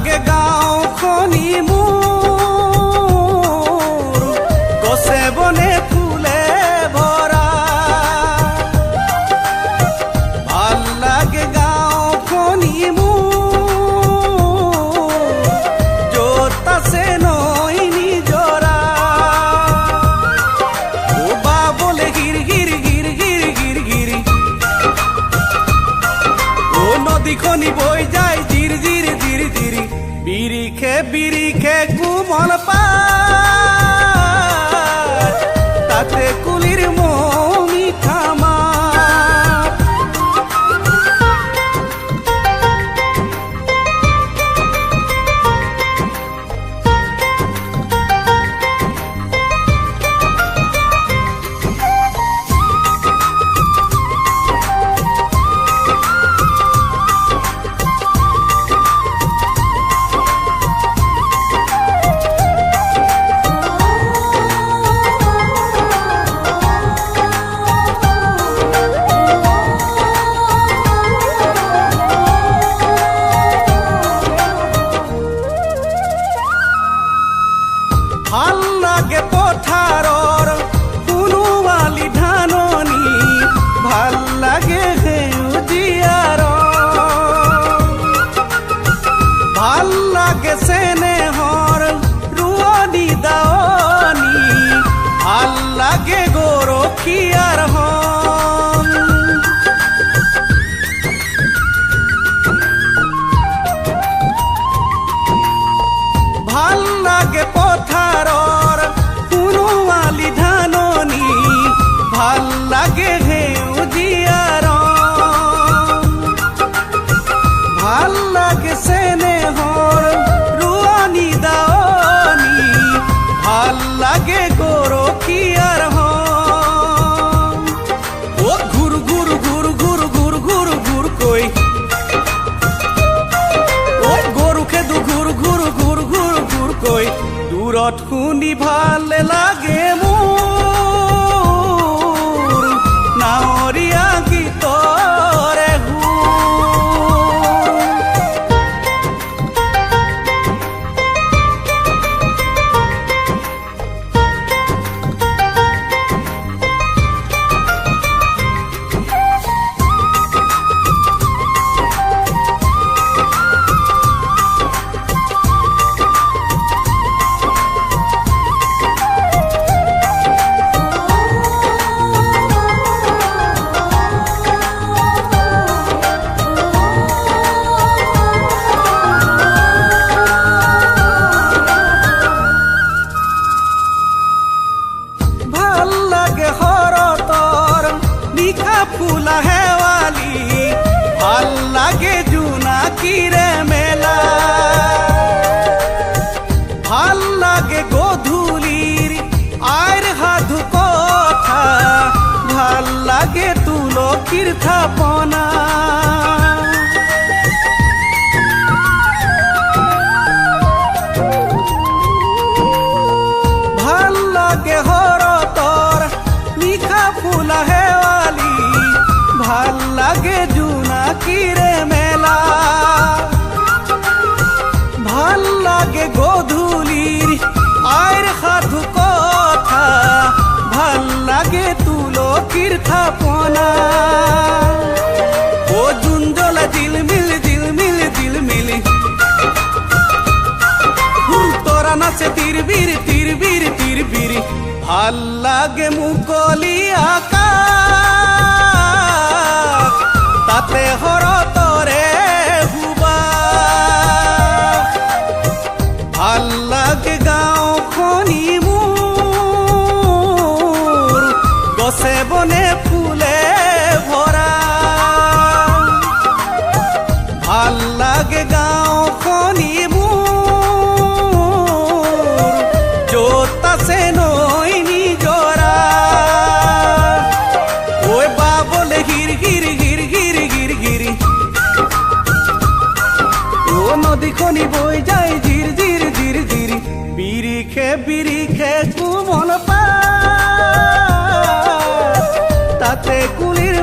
লাগে গাঁওখনি মোৰ গছে বনে ফুলে ভৰা ভাল লাগে গাঁওখনি মোৰ য'ত আছে নৈ নিজৰা ও বা বলে গিৰ গিৰ গিৰ গিৰ গিৰ গিৰ ও নদীখনি বৈ যায় জিৰ জিৰ জিৰ জিৰ বিৰিখে বিৰিখে কোমল পাত তাতে কুলিৰ মিঠা মাত ভাল লাগে পথাৰৰ সোণোৱালী ধাননি ভাল লাগে সেউজীয়াৰ ভাল লাগে চেনেহৰ ৰোৱনী দাৱনী ভাল লাগে গৰখীয়াৰ হন ভাল লাগে পথাৰৰ সোণোৱালী ধাননি ভাল লাগে সেউজীয়াৰ ভাল লাগে চেনেহৰ ৰোৱনী দাৱনী ভাল লাগে গৰখীয়াৰ হন ও ঘূৰ ঘূৰ ঘূৰ ঘূৰ ঘূৰ ঘূৰ ঘূৰ কৈ ও গৰু খেদু ঘূৰ ঘূৰ ঘূৰ ঘূৰ ঘূৰ কৈ দূৰত শুনি ভাল লাগে মোৰ নাৱৰীয়া গীতৰে সুৰ ভাল লাগে শৰতৰ নিশা ফুলা শেৱালি ভাল লাগে জোনাকীৰে মেলা ভাল লাগে গধূলিৰ আইৰ সাধু কথা ভাল লাগে তুলসীৰ থাপনা ভাল লাগে শৰতৰ নিশা ফুলা শেৱালি ভাল লাগে জোনাকীৰে মেলা ভাল লাগে গধূলিৰ আইৰ সাধু কথা ভাল লাগে তুলসীৰ থাপনা ও জোন জ্বলা জিলমিল জিলমিল জিলমিল তৰা নাচে তিৰবিৰ তিৰবিৰ তিৰবিৰ ভাল লাগে মুকলি আকাশ তাতে শৰতৰে সুবাস ভাল লাগে গাঁওখনি মোৰ গছে বনে ফুলে ভৰা ভাল লাগে গাঁওখনি মোৰ য'ত আছে নৈ নিজৰা ঐ বা বলে গিৰ গিৰ গিৰ গিৰ গিৰ গিৰ ও নদীখনি বৈ যায় জিৰ জিৰ জিৰ জিৰ বিৰিখে বিৰিখে কোমল পাত তাতে কুলিৰ